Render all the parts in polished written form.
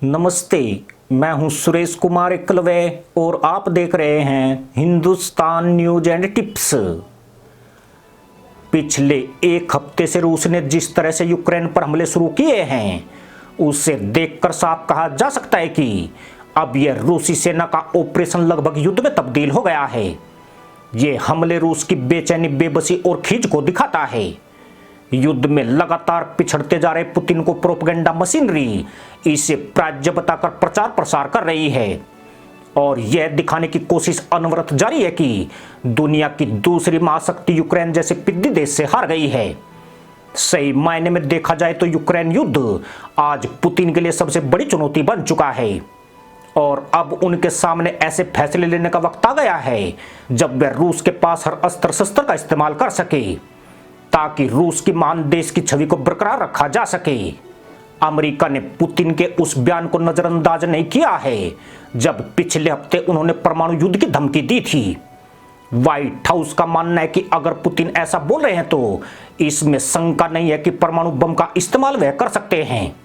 नमस्ते। मैं हूं सुरेश कुमार एकलवे और आप देख रहे हैं हिंदुस्तान न्यूज एंड टिप्स। पिछले एक हफ्ते से रूस ने जिस तरह से यूक्रेन पर हमले शुरू किए हैं उसे देखकर साफ कहा जा सकता है कि अब यह रूसी सेना का ऑपरेशन लगभग युद्ध में तब्दील हो गया है। ये हमले रूस की बेचैनी, बेबसी और खींच को दिखाता है। युद्ध में लगातार पिछड़ते जा रहे पुतिन को प्रोपेगेंडा मशीनरी इसे प्राज्य बताकर प्रचार प्रसार कर रही है और यह दिखाने की कोशिश अनवरत जारी है कि दुनिया की दूसरी महाशक्ति यूक्रेन जैसे पिद्दी देश से हार गई है। सही मायने में देखा जाए तो यूक्रेन युद्ध आज पुतिन के लिए सबसे बड़ी चुनौती बन चुका है और अब उनके सामने ऐसे फैसले लेने का वक्त आ गया है जब वे रूस के पास हर अस्त्र शस्त्र का इस्तेमाल कर सके ताकि रूस की महान देश की छवि को बरकरार रखा जा सके। अमेरिका ने पुतिन के उस बयान को नजरअंदाज नहीं किया है जब पिछले हफ्ते उन्होंने परमाणु युद्ध की धमकी दी थी। व्हाइट हाउस का मानना है कि अगर पुतिन ऐसा बोल रहे हैं तो इसमें शंका नहीं है कि परमाणु बम का इस्तेमाल वह कर सकते हैं।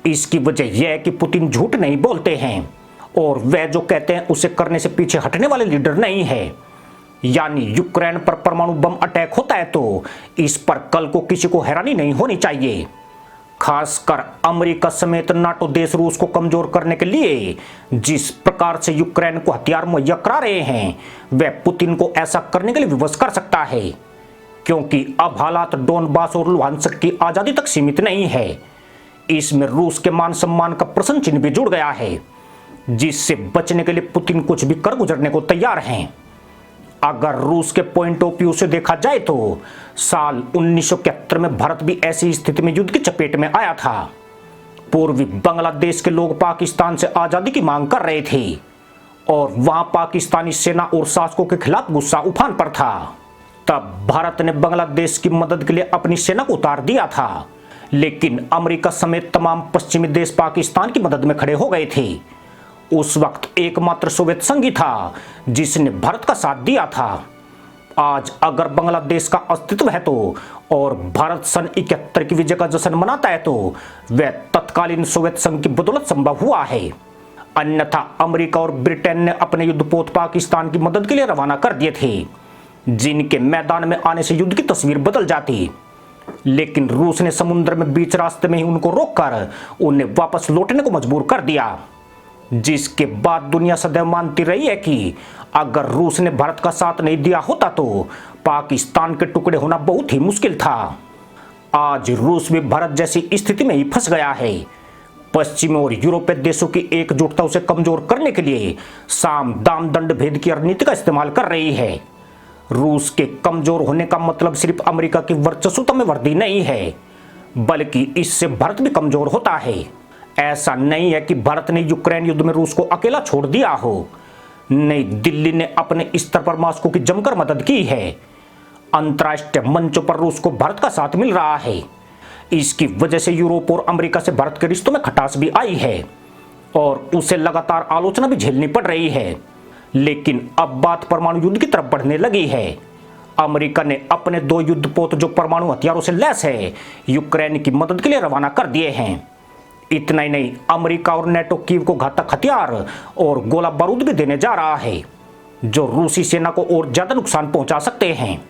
इसकी वजह यह है कि पुतिन झूठ नहीं बोलते हैं और वह जो कहते हैं उसे करने से पीछे हटने वाले लीडर नहीं है। यानी यूक्रेन पर परमाणु बम अटैक होता है तो इस पर कल को किसी को हैरानी नहीं होनी चाहिए। खासकर अमेरिका समेत नाटो देश रूस को कमजोर करने के लिए जिस प्रकार से यूक्रेन को हथियार मुहैया करा रहे हैं वह पुतिन को ऐसा करने के लिए विवश कर सकता है, क्योंकि अब हालात डोनबास और लुहांस्क की आजादी तक सीमित नहीं है। इसमें रूस के मान सम्मान का प्रश्न चिन्ह भी जुड़ गया है जिससे बचने के लिए पुतिन कुछ भी कर गुजरने को तैयार हैं। अगर रूस के पॉइंट ऑफ व्यू से देखा जाए तो साल 1971 में भारत भी ऐसी स्थिति में युद्ध की चपेट में आया था। पूर्वी बांग्लादेश के लोग पाकिस्तान से आजादी की मांग कर रहे थे और वहां पाकिस्तानी सेना और शासकों के खिलाफ गुस्सा उफान पर था। तब भारत ने बांग्लादेश की मदद के लिए अपनी सेना को उतार दिया था, लेकिन अमेरिका समेत तमाम पश्चिमी देश पाकिस्तान की मदद में खड़े हो गए थे। उस वक्त एकमात्र सोवियत संघ ही था जिसने भारत का साथ दिया था। आज अगर बांग्लादेश का अस्तित्व है तो और भारत सन 71 की विजय का जश्न मनाता है तो वह तत्कालीन सोवियत संघ की बदौलत संभव हुआ है। अन्यथा अमेरिका और ब्रिटेन ने अपने युद्धपोत पाकिस्तान की मदद के लिए रवाना कर दिए थे जिनके मैदान में आने से युद्ध की तस्वीर बदल जाती, लेकिन रूस ने समुद्र में बीच रास्ते में ही उनको रोककर उन्हें वापस लौटने को मजबूर कर दिया। जिसके बाद दुनिया सदैव मानती रही है कि अगर रूस ने भारत का साथ नहीं दिया होता तो पाकिस्तान के टुकड़े होना बहुत ही मुश्किल था। आज रूस भी भारत जैसी स्थिति में ही फंस गया है। पश्चिमी और यूरोपीय देशों की एकजुटता उसे कमजोर करने के लिए साम दाम दंड भेद की रणनीति का इस्तेमाल कर रही है। रूस के कमजोर होने का मतलब सिर्फ अमेरिका की वर्चस्वता में वृद्धि नहीं है, बल्कि इससे भारत भी कमजोर होता है। ऐसा नहीं है कि भारत ने यूक्रेन युद्ध में रूस को अकेला छोड़ दिया हो। नई दिल्ली ने अपने स्तर पर मॉस्को की जमकर मदद की है। अंतर्राष्ट्रीय मंचों पर रूस को भारत का साथ मिल रहा है। इसकी वजह से यूरोप और अमेरिका से भारत के रिश्तों में खटास भी आई है और उसे लगातार आलोचना भी झेलनी पड़ रही है। लेकिन अब बात परमाणु युद्ध की तरफ बढ़ने लगी है। अमेरिका ने अपने 2 युद्धपोत जो परमाणु हथियारों से लैस है यूक्रेन की मदद के लिए रवाना कर दिए हैं। इतना ही नहीं, अमेरिका और नेटो कीव को घातक हथियार और गोला बारूद भी देने जा रहा है जो रूसी सेना को और ज्यादा नुकसान पहुंचा सकते हैं।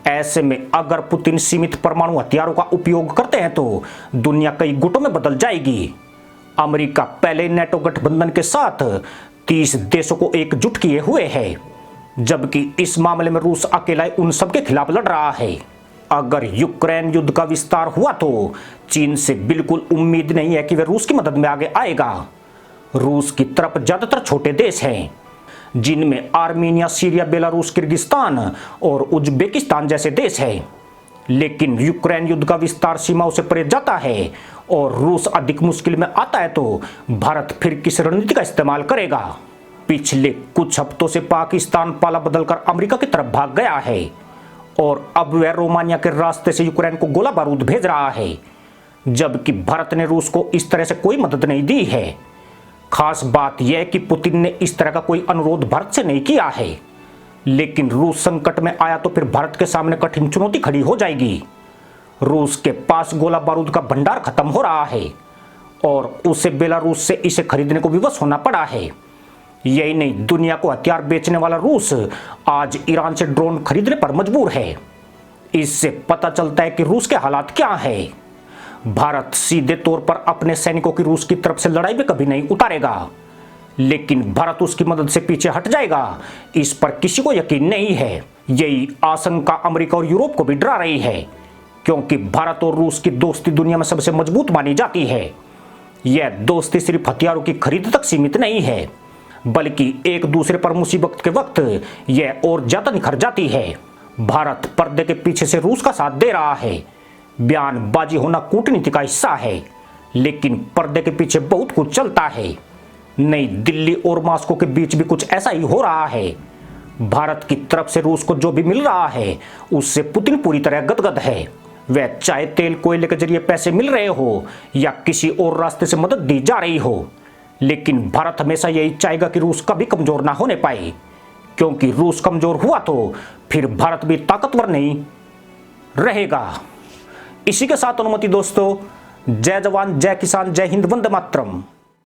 ऐसे में अगर पुतिन सीमित परमाणु हथियारों का उपयोग करते हैं तो दुनिया कई गुटों में बदल जाएगी। अमेरिका पहले नेटो गठबंधन के साथ 30 देशों को एकजुट किए हुए है, जबकि इस मामले में रूस अकेला उन सबके खिलाफ लड़ रहा है। अगर यूक्रेन युद्ध का विस्तार हुआ तो चीन से बिल्कुल उम्मीद नहीं है कि वह रूस की मदद में आगे आएगा। रूस की तरफ ज्यादातर छोटे देश हैं जिनमें आर्मेनिया, सीरिया, बेलारूस, किर्गिस्तान और उज्बेकिस्तान जैसे देश हैं। लेकिन यूक्रेन युद्ध का विस्तार सीमाओं से परे जाता है और रूस अधिक मुश्किल में आता है तो भारत फिर किस रणनीति का इस्तेमाल करेगा। पिछले कुछ हफ्तों से पाकिस्तान पाला बदलकर अमेरिका की तरफ भाग गया है और अब वह रोमानिया के रास्ते से यूक्रेन को गोला बारूद भेज रहा है, जबकि भारत ने रूस को इस तरह से कोई मदद नहीं दी है। खास बात यह है कि पुतिन ने इस तरह का कोई अनुरोध भारत से नहीं किया है, लेकिन रूस संकट में आया तो फिर भारत के सामने कठिन चुनौती खड़ी हो जाएगी। रूस के पास गोला बारूद का भंडार खत्म हो रहा है और उसे बेलारूस से इसे खरीदने को विवश होना पड़ा है। यही नहीं, दुनिया को हथियार बेचने वाला रूस आज ईरान से ड्रोन खरीदने पर मजबूर है। इससे पता चलता है कि रूस के हालात क्या है। भारत सीधे तौर पर अपने सैनिकों की रूस की तरफ से लड़ाई में कभी नहीं उतारेगा, लेकिन भारत उसकी मदद से पीछे हट जाएगा, इस पर किसी को यकीन नहीं है। यही आशंका अमेरिका और यूरोप को भी डरा रही है, क्योंकि भारत और रूस की दोस्ती दुनिया में सबसे मजबूत मानी जाती है। यह दोस्ती सिर्फ हथियारों की खरीद तक सीमित नहीं है, बल्कि एक दूसरे पर मुसीबत के वक्त यह और ज्यादा निखर जाती है। भारत पर्दे के पीछे से रूस का साथ दे रहा है। बयानबाजी होना कूटनीति का हिस्सा है, लेकिन पर्दे के पीछे बहुत कुछ चलता है। नई दिल्ली और मॉस्को के बीच भी कुछ ऐसा ही हो रहा है। भारत की तरफ से रूस को जो भी मिल रहा है उससे पुतिन पूरी तरह गदगद है। वह चाहे तेल कोयले के जरिए पैसे मिल रहे हो या किसी और रास्ते से मदद दी जा रही हो, लेकिन भारत हमेशा यही चाहेगा कि रूस कभी कमजोर ना होने पाए, क्योंकि रूस कमजोर हुआ तो फिर भारत भी ताकतवर नहीं रहेगा। इसी के साथ अनुमति दोस्तों, जय जवान जय किसान जय हिंद वंदे मातरम।